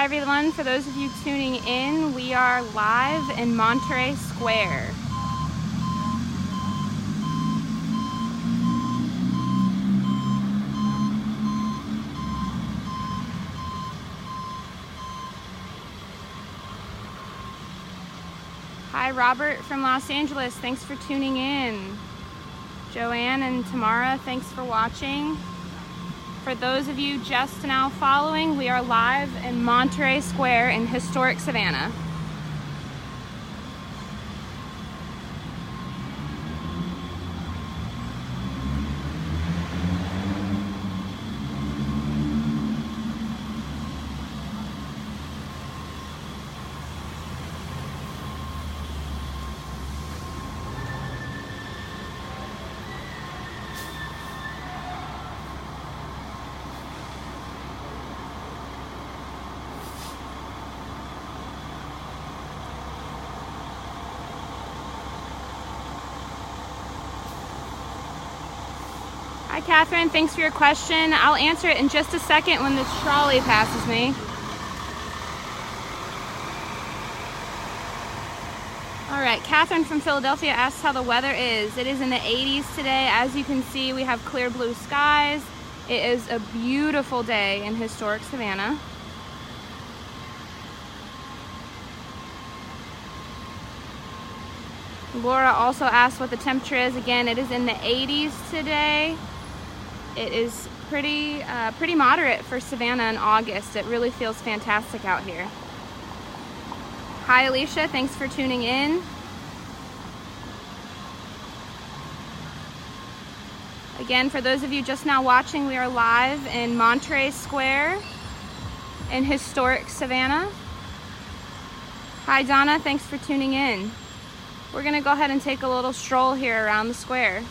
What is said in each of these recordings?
Hi everyone, for those of you tuning in, we are live in Monterey Square. Hi Robert from Los Angeles, thanks for tuning in. Joanne and Tamara, thanks for watching. For those of you just now following, we are live in Monterey Square in historic Savannah. Hi Catherine, thanks for your question. I'll answer it in just a second when this trolley passes me. All right, Catherine from Philadelphia asks how the weather is. It is in the 80s today. As you can see, we have clear blue skies. It is a beautiful day in historic Savannah. Laura also asked what the temperature is. Again, it is in the 80s today. It is pretty moderate for Savannah in August. It really feels fantastic out here. Hi Alicia, thanks for tuning in. Again, for those of you just now watching, we are live in Monterey Square in historic Savannah. Hi Donna, thanks for tuning in. We're gonna go ahead and take a little stroll here around the square.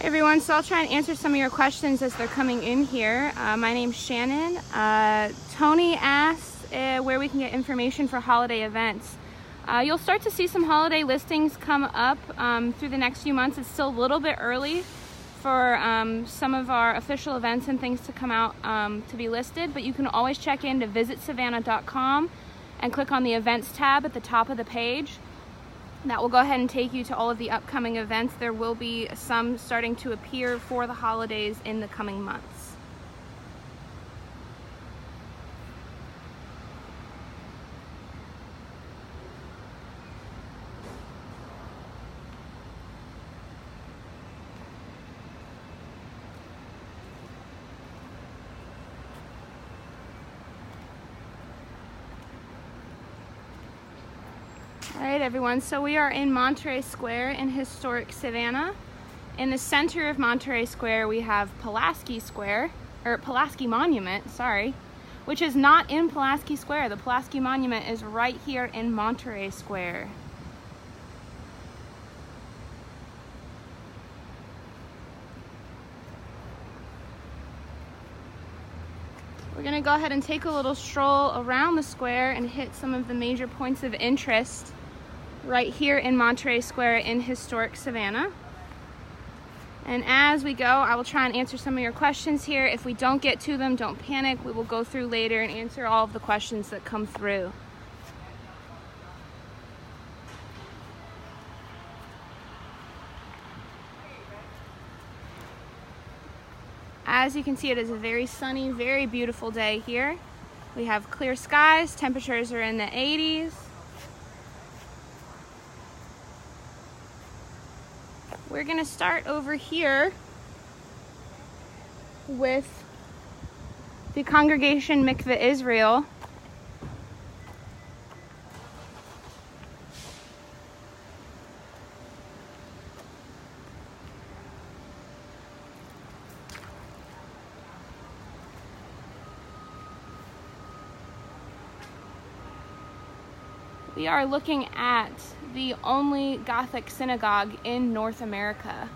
Hey everyone, so I'll try and answer some of your questions as they're coming in here. My name's Shannon. Tony asked where we can get information for holiday events. You'll start to see some holiday listings come up through the next few months. It's still a little bit early for some of our official events and things to come out to be listed, but you can always check in to visitsavannah.com and click on the events tab at the top of the page. That will go ahead and take you to all of the upcoming events. There will be some starting to appear for the holidays in the coming months. All right, everyone, so we are in Monterey Square in historic Savannah. In the center of Monterey Square, we have Pulaski Square, or Pulaski Monument, sorry, which is not in Pulaski Square. The Pulaski Monument is right here in Monterey Square. We're gonna go ahead and take a little stroll around the square and hit some of the major points of interest right here in Monterey Square in historic Savannah. And as we go, I will try and answer some of your questions here. If we don't get to them, don't panic. We will go through later and answer all of the questions that come through. As you can see, it is a very sunny, very beautiful day here. We have clear skies, temperatures are in the 80s. We're gonna start over here with the Congregation Mikveh Israel. We are looking at the only Gothic synagogue in North America,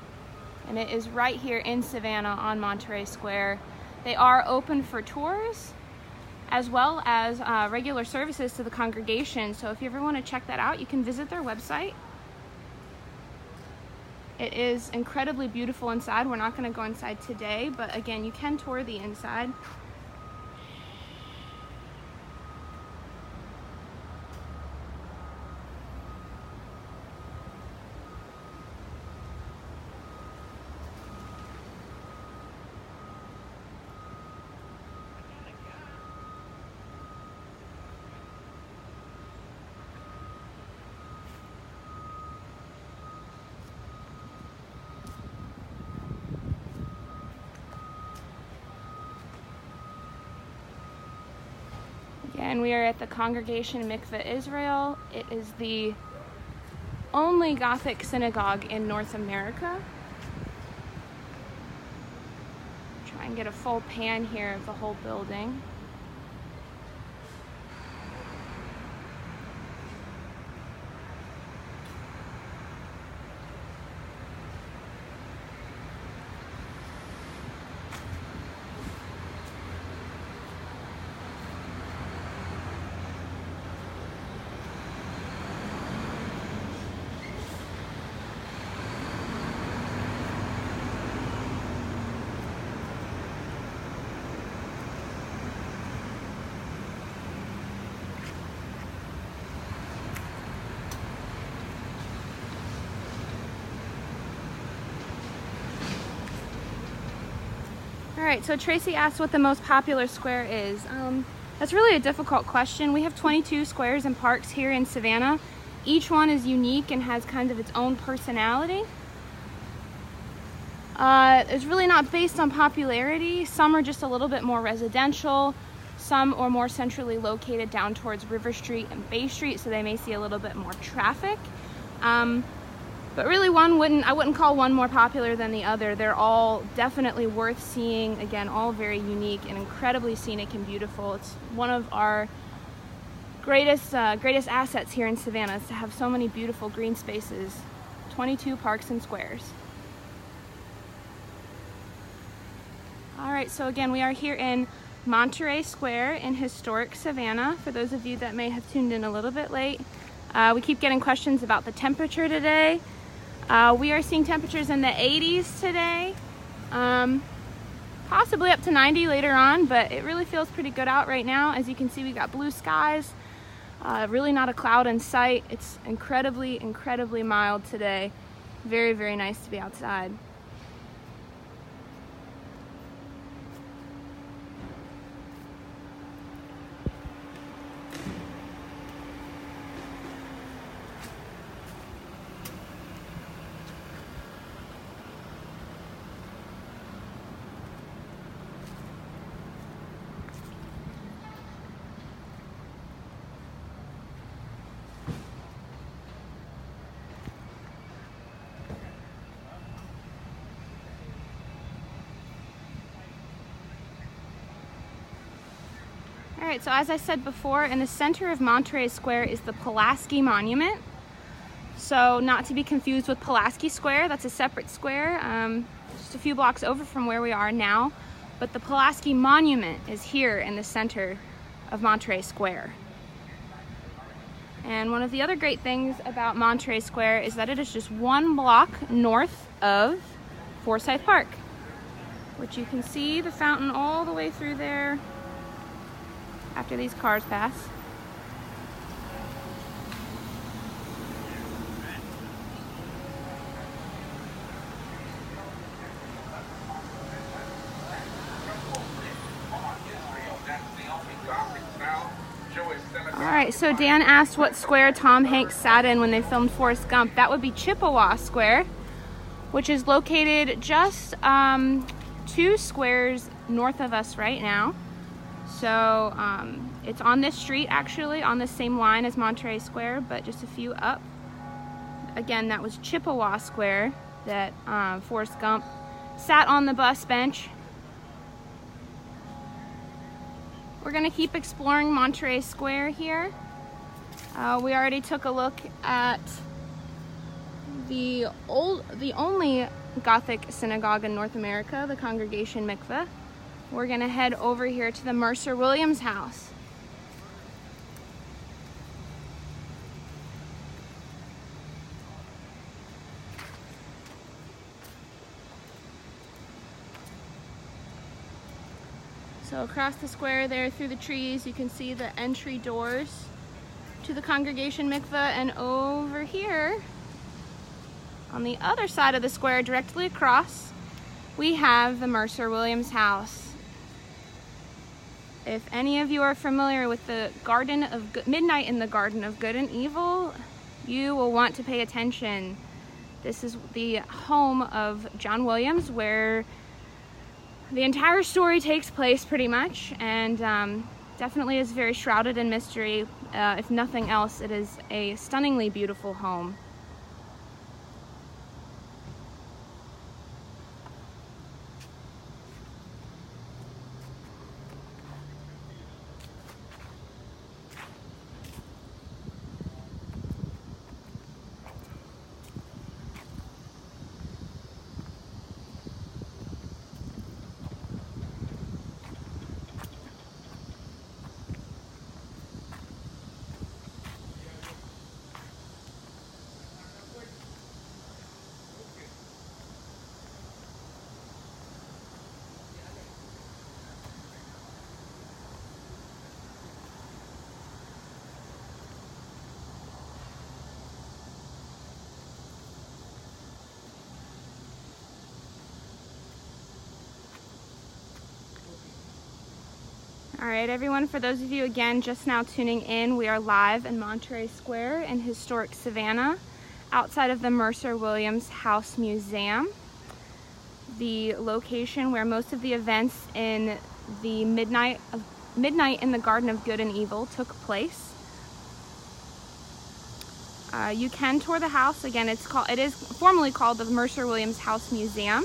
and it is right here in Savannah on Monterey Square. They are open for tours as well as regular services to the congregation, so if you ever want to check that out, you can visit their website. It is incredibly beautiful inside. We're not going to go inside today, but again, you can tour the inside. And we are at the Congregation Mikveh Israel. It is the only Gothic synagogue in North America. Try and get a full pan here of the whole building. All right, so Tracy asked what the most popular square is. That's really a difficult question. We have 22 squares and parks here in Savannah. Each one is unique and has kind of its own personality. It's really not based on popularity. Some are just a little bit more residential. Some are more centrally located down towards River Street and Bay Street, so they may see a little bit more traffic. But really I wouldn't call one more popular than the other. They're all definitely worth seeing. Again, all very unique and incredibly scenic and beautiful. It's one of our greatest assets here in Savannah is to have so many beautiful green spaces, 22 parks and squares. All right, so again, we are here in Monterey Square in historic Savannah. For those of you that may have tuned in a little bit late, we keep getting questions about the temperature today. We are seeing temperatures in the 80s today, possibly up to 90 later on, but it really feels pretty good out right now. As you can see, we got blue skies, really not a cloud in sight. It's incredibly, incredibly mild today. Very, very nice to be outside. All right, so as I said before, in the center of Monterey Square is the Pulaski Monument. So not to be confused with Pulaski Square, that's a separate square, just a few blocks over from where we are now. But the Pulaski Monument is here in the center of Monterey Square. And one of the other great things about Monterey Square is that it is just one block north of Forsyth Park, which you can see the fountain all the way through there after these cars pass. Alright, so Dan asked what square Tom Hanks sat in when they filmed Forrest Gump. That would be Chippewa Square, which is located just 2 squares north of us right now. So it's on this street, actually, on the same line as Monterey Square, but just a few up. Again, that was Chippewa Square that Forrest Gump sat on the bus bench. We're gonna keep exploring Monterey Square here. We already took a look at the only Gothic synagogue in North America, the Congregation Mikveh. We're gonna head over here to the Mercer Williams house. So across the square there through the trees, you can see the entry doors to the Congregation Mikveh, and over here on the other side of the square directly across, we have the Mercer Williams house. If any of you are familiar with the Garden of Midnight in the Garden of Good and Evil, you will want to pay attention. This is the home of John Williams, where the entire story takes place pretty much, and definitely is very shrouded in mystery. If nothing else, it is a stunningly beautiful home. All right, everyone, for those of you, again, just now tuning in, we are live in Monterey Square in historic Savannah, outside of the Mercer Williams House Museum, the location where most of the events in the Midnight in the Garden of Good and Evil took place. You can tour the house. Again, it is formally called the Mercer Williams House Museum.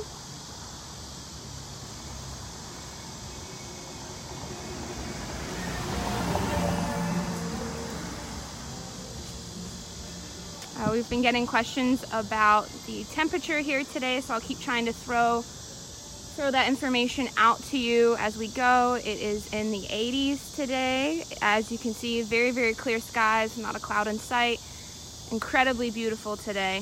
We've been getting questions about the temperature here today, so I'll keep trying to throw that information out to you as we go. It is in the 80s today. As you can see, very, very clear skies, not a cloud in sight. Incredibly beautiful today.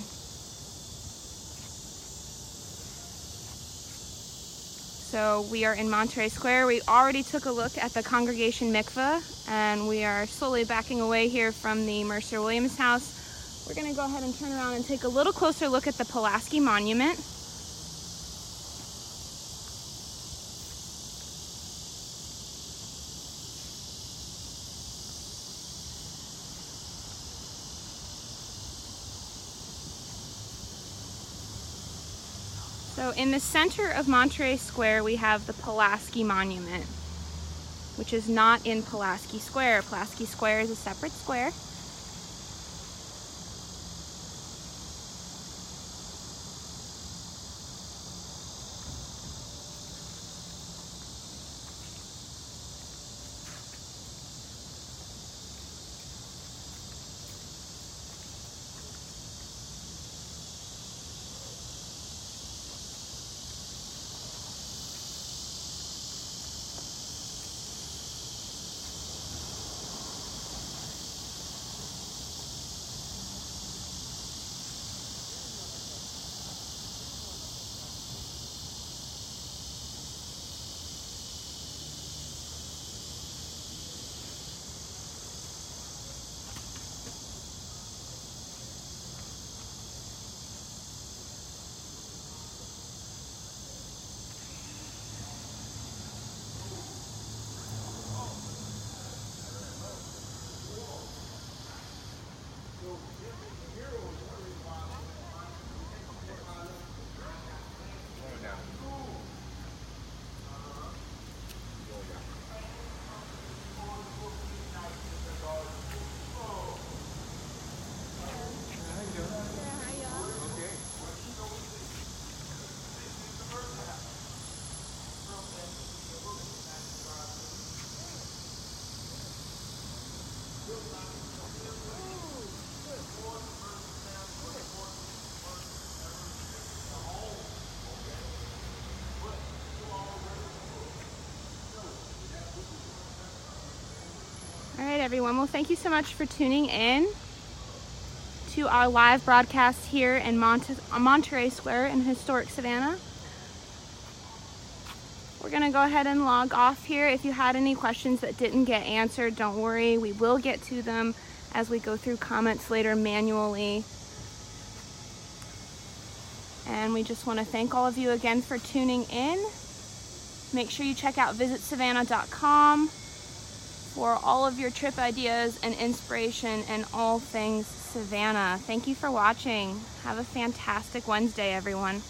So we are in Monterey Square. We already took a look at the Congregation Mikveh, and we are slowly backing away here from the Mercer Williams house. We're going to go ahead and turn around and take a little closer look at the Pulaski Monument. So in the center of Monterey Square, we have the Pulaski Monument, which is not in Pulaski Square. Pulaski Square is a separate square. everyone. Well, thank you so much for tuning in to our live broadcast here in Monterey Square in historic Savannah. We're gonna go ahead and log off here. If you had any questions that didn't get answered, don't worry, we will get to them as we go through comments later manually. And we just want to thank all of you again for tuning in. Make sure you check out visitsavannah.com for all of your trip ideas and inspiration and all things Savannah. Thank you for watching. Have a fantastic Wednesday, everyone.